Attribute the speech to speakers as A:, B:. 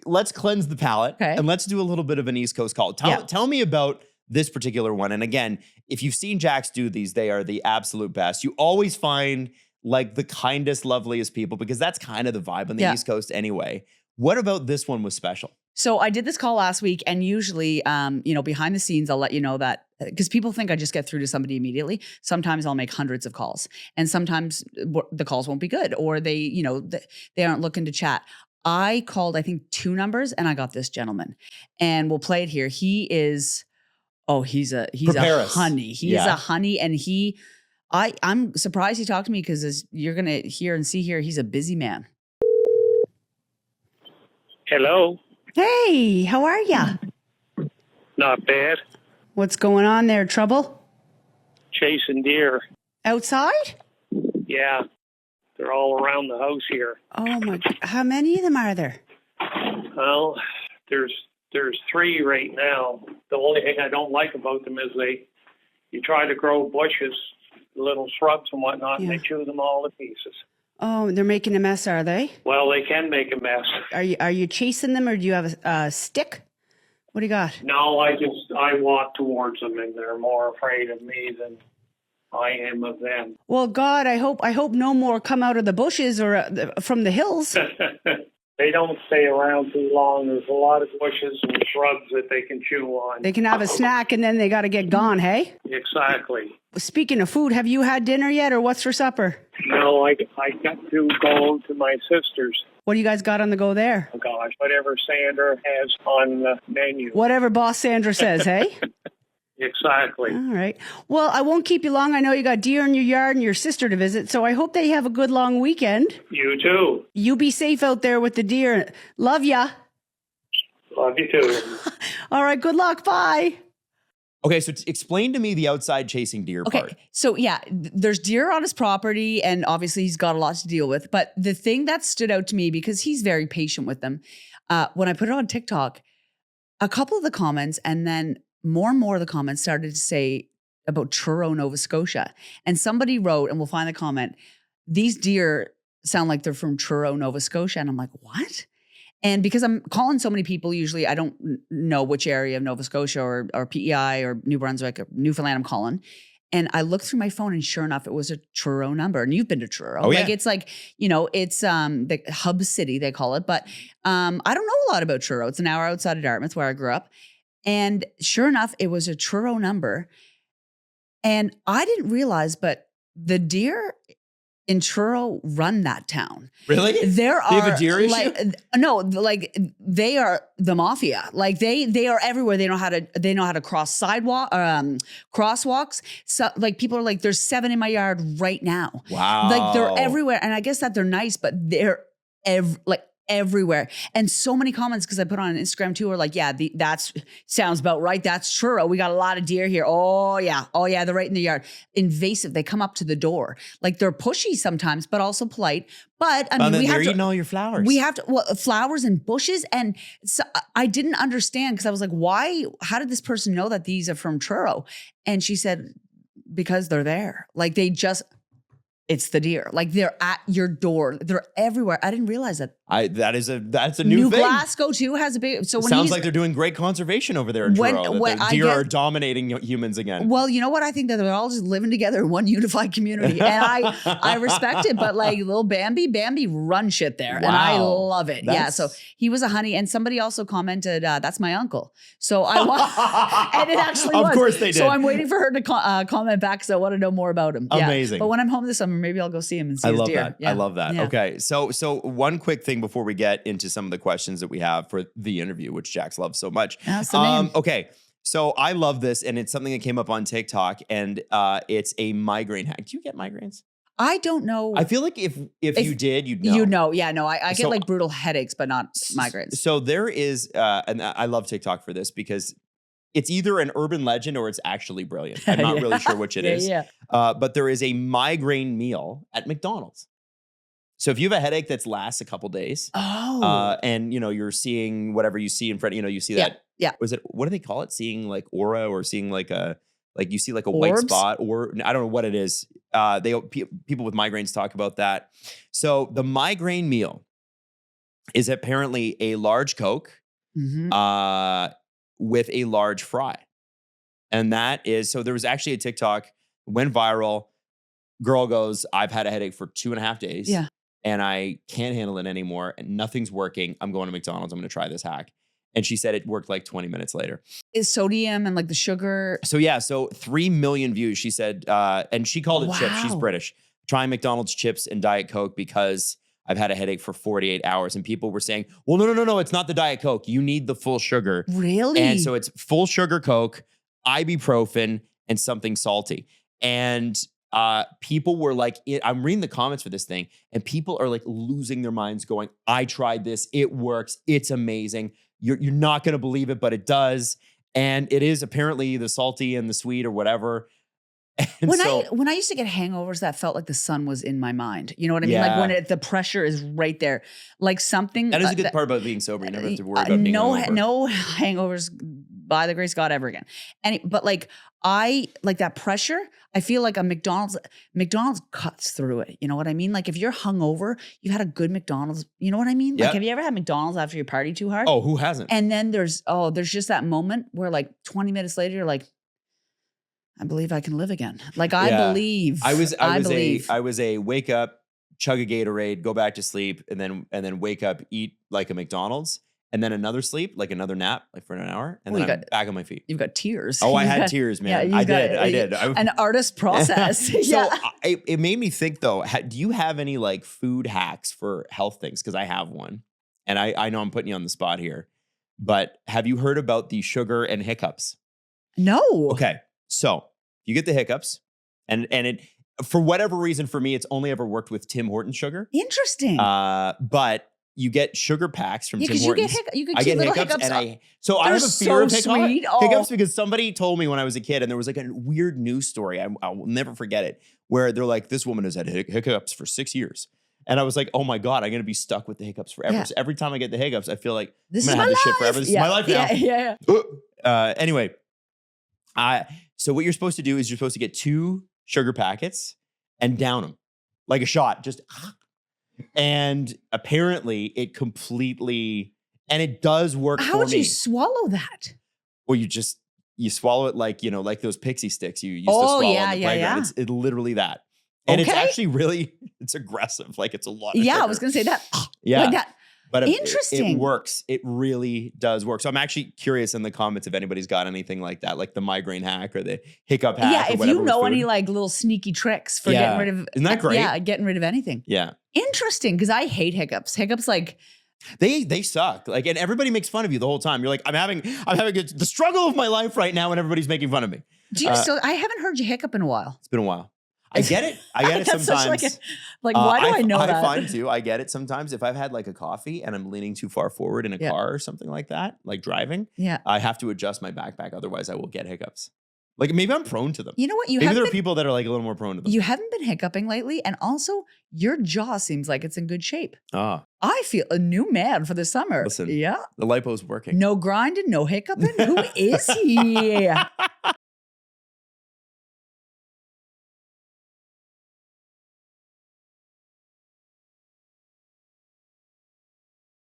A: let's cleanse the palate
B: Okay.
A: and let's do a little bit of an East Coast call. Tell me about this particular one. And again, if you've seen Jax do these, they are the absolute best. You always find like the kindest, loveliest people because that's kind of the vibe on the East Coast anyway. What about this one was special?
B: So I did this call last week, and usually, behind the scenes, I'll let you know that because people think I just get through to somebody immediately. Sometimes I'll make hundreds of calls, and sometimes the calls won't be good, or they aren't looking to chat. I called, I think, 2 numbers, and I got this gentleman, and we'll play it here. He's a honey. He's a honey, and I'm surprised he talked to me because as you're gonna hear and see here, he's a busy man.
C: Hello.
B: Hey, how are ya?
C: Not bad.
B: What's going on there? Trouble?
C: Chasing deer.
B: Outside?
C: Yeah. They're all around the house here.
B: Oh my! How many of them are there?
C: Well, there's 3 right now. The only thing I don't like about them is you try to grow bushes, little shrubs and whatnot, and they chew them all to pieces.
B: Oh, they're making a mess, are they?
C: Well, they can make a mess.
B: Are you chasing them, or do you have a stick? What do you got?
C: No, I walk towards them, and they're more afraid of me than I am of them.
B: Well, God, I hope no more come out of the bushes or from the hills.
C: They don't stay around too long. There's a lot of bushes and shrubs that they can chew on.
B: They can have a snack and then they got to get gone, hey?
C: Exactly.
B: Speaking of food, have you had dinner yet, or what's for supper?
C: No, I got to go to my sister's.
B: What do you guys got on the go there?
C: Oh, gosh, whatever Sandra has on the menu.
B: Whatever Boss Sandra says, hey?
C: Exactly.
B: All right. Well, I won't keep you long. I know you got deer in your yard and your sister to visit, so I hope they have a good long weekend.
C: You too.
B: You be safe out there with the deer. Love ya.
C: Love you too.
B: All right. Good luck. Bye.
A: Okay, so explain to me the outside chasing deer part.
B: Okay, so there's deer on his property, and obviously he's got a lot to deal with. But the thing that stood out to me, because he's very patient with them, when I put it on TikTok, a couple of the comments, and then more and more of the comments started to say about Truro, Nova Scotia. And somebody wrote, and we'll find the comment, these deer sound like they're from Truro, Nova Scotia. And I'm like, what? And because I'm calling so many people, usually I don't know which area of Nova Scotia or PEI or New Brunswick or Newfoundland I'm calling. And I looked through my phone, and sure enough, it was a Truro number. And you've been to Truro.
A: Oh, yeah.
B: Like, it's like, it's the hub city, they call it. But I don't know a lot about Truro. It's an hour outside of Dartmouth, where I grew up. And sure enough, it was a Truro number. And I didn't realize, but the deer in Truro run that town.
A: Really?
B: They
A: have a deer issue?
B: They are the mafia. Like they are everywhere. They know how to cross crosswalks. So like people are like, there's 7 in my yard right now.
A: Wow.
B: Like they're everywhere. And I guess that they're nice, but they're everywhere. And so many comments, because I put on Instagram too, are like, that's sounds about right. That's Truro. We got a lot of deer here. Oh yeah. They're right in the yard. Invasive. They come up to the door. Like they're pushy sometimes, but also polite. But I mean,
A: they're eating all your flowers.
B: We have to, flowers and bushes. And so I didn't understand, because I was like, why, how did this person know that these are from Truro? And she said, because they're there. Like it's the deer. Like they're at your door. They're everywhere. I didn't realize that.
A: That's a new thing.
B: Glasgow too has a big. So when
A: sounds like they're doing great conservation over there in Truro. Deer are dominating humans again.
B: Well, you know what? I think that they're all just living together in one unified community, and I respect it. But like little Bambi run shit there, and I love it. So he was a honey, and somebody also commented, "That's my uncle." So I want, and it actually was.
A: Of course they did.
B: So I'm waiting for her to comment back, because I want to know more about him.
A: Amazing.
B: Yeah. But when I'm home this summer, maybe I'll go see him and see his deer.
A: I love that. Yeah. Okay, so one quick thing before we get into some of the questions that we have for the interview, which Jax loves so much.
B: That's the name.
A: Okay, so I love this, and it's something that came up on TikTok, and it's a migraine hack. Do you get migraines?
B: I don't know.
A: I feel like if you did, you'd know.
B: You know, yeah, no, I get like brutal headaches, but not migraines.
A: So there is, and I love TikTok for this, because it's either an urban legend or it's actually brilliant. I'm not really sure which it is.
B: Yeah.
A: But there is a migraine meal at McDonald's. So if you have a headache that lasts a couple days, and you're seeing whatever you see in front, you see that.
B: Yeah.
A: What do they call it? Seeing like aura, or seeing like you see like a
B: Orbs?
A: white spot, or I don't know what it is. People with migraines talk about that. So the migraine meal is apparently a large Coke with a large fry. And that is, so there was actually a TikTok, went viral. Girl goes, I've had a headache for 2.5 days.
B: Yeah.
A: And I can't handle it anymore. And nothing's working. I'm going to McDonald's. I'm going to try this hack. And she said it worked like 20 minutes later.
B: Is sodium and like the sugar.
A: So yeah, so 3 million views, she said, and she called it chips. She's
B: Wow.
A: British. Trying McDonald's chips and Diet Coke because I've had a headache for 48 hours. And people were saying, well, no, it's not the Diet Coke. You need the full sugar.
B: Really?
A: And so it's full sugar Coke, ibuprofen, and something salty. And people were like, I'm reading the comments for this thing, and people are like losing their minds going, I tried this. It works. It's amazing. You're not going to believe it, but it does. And it is apparently the salty and the sweet or whatever. And
B: when I used to get hangovers, that felt like the sun was in my mind. You know what I mean?
A: Yeah.
B: Like when the pressure is right there, like something.
A: that is a good part about being sober. You never have to worry about being hungover.
B: No hangovers by the grace of God ever again. But like that pressure, I feel like a McDonald's cuts through it. You know what I mean? Like if you're hungover, you've had a good McDonald's. You know what I mean? Like have you ever had McDonald's after you party too hard?
A: Oh, who hasn't?
B: And then there's just that moment where like 20 minutes later, you're like, I believe I can live again. Like I believe.
A: I was
B: believe.
A: a wake up, chug a Gatorade, go back to sleep, and then wake up, eat like a McDonald's, and then another sleep, like another nap, like for an hour, and then I'm back on my feet.
B: You've got tears.
A: Oh, I had tears, man. I did.
B: An artist process.
A: So it made me think though, do you have any like food hacks for health things? Because I have one, and I know I'm putting you on the spot here, but have you heard about the sugar and hiccups?
B: No.
A: Okay. So you get the hiccups, and it, for whatever reason, for me, it's only ever worked with Tim Hortons sugar.
B: Interesting.
A: But you get sugar packs from Tim Hortons.
B: I get hiccups,
A: and I have a fear of hiccups because somebody told me when I was a kid, and there was like a weird news story. I will never forget it, where they're like, this woman has had hiccups for 6 years. And I was like, oh my God, I'm going to be stuck with the hiccups forever. Yeah. So every time I get the hiccups, I feel like I'm going to have this shit forever. This is my life now.
B: Yeah.
A: Anyway, so what you're supposed to do is you're supposed to get 2 sugar packets and down them like a shot, just, and apparently it completely, and it does work for me.
B: How would you swallow that?
A: Well, you swallow it like, like those pixie sticks you used to swallow on the playground. It's literally that. And it's actually really, it's aggressive. Like it's a lot of sugar.
B: I was going to say that.
A: Yeah.
B: Like that.
A: But
B: interesting.
A: It works. It really does work. So I'm actually curious in the comments if anybody's got anything like that, like the migraine hack or the hiccup hack.
B: Yeah, if you know any like little sneaky tricks for getting rid of.
A: Isn't that great?
B: Yeah, getting rid of anything.
A: Yeah.
B: Interesting, because I hate hiccups. Hiccups like.
A: They suck. Like, and everybody makes fun of you the whole time. You're like, I'm having the struggle of my life right now, and everybody's making fun of me.
B: Do you still? I haven't heard you hiccup in a while.
A: It's been a while. I get it. Sometimes.
B: Why do I know that?
A: I find too. I get it sometimes. If I've had like a coffee and I'm leaning too far forward in a car or something like that, like driving, I have to adjust my backpack. Otherwise, I will get hiccups. Like maybe I'm prone to them.
B: You know what?
A: Maybe there are people that are like a little more prone to them.
B: You haven't been hiccuping lately, and also your jaw seems like it's in good shape. I feel a new man for the summer.
A: Listen,
B: yeah,
A: the lipo's working.
B: No grinding, no hiccuping. Who is he?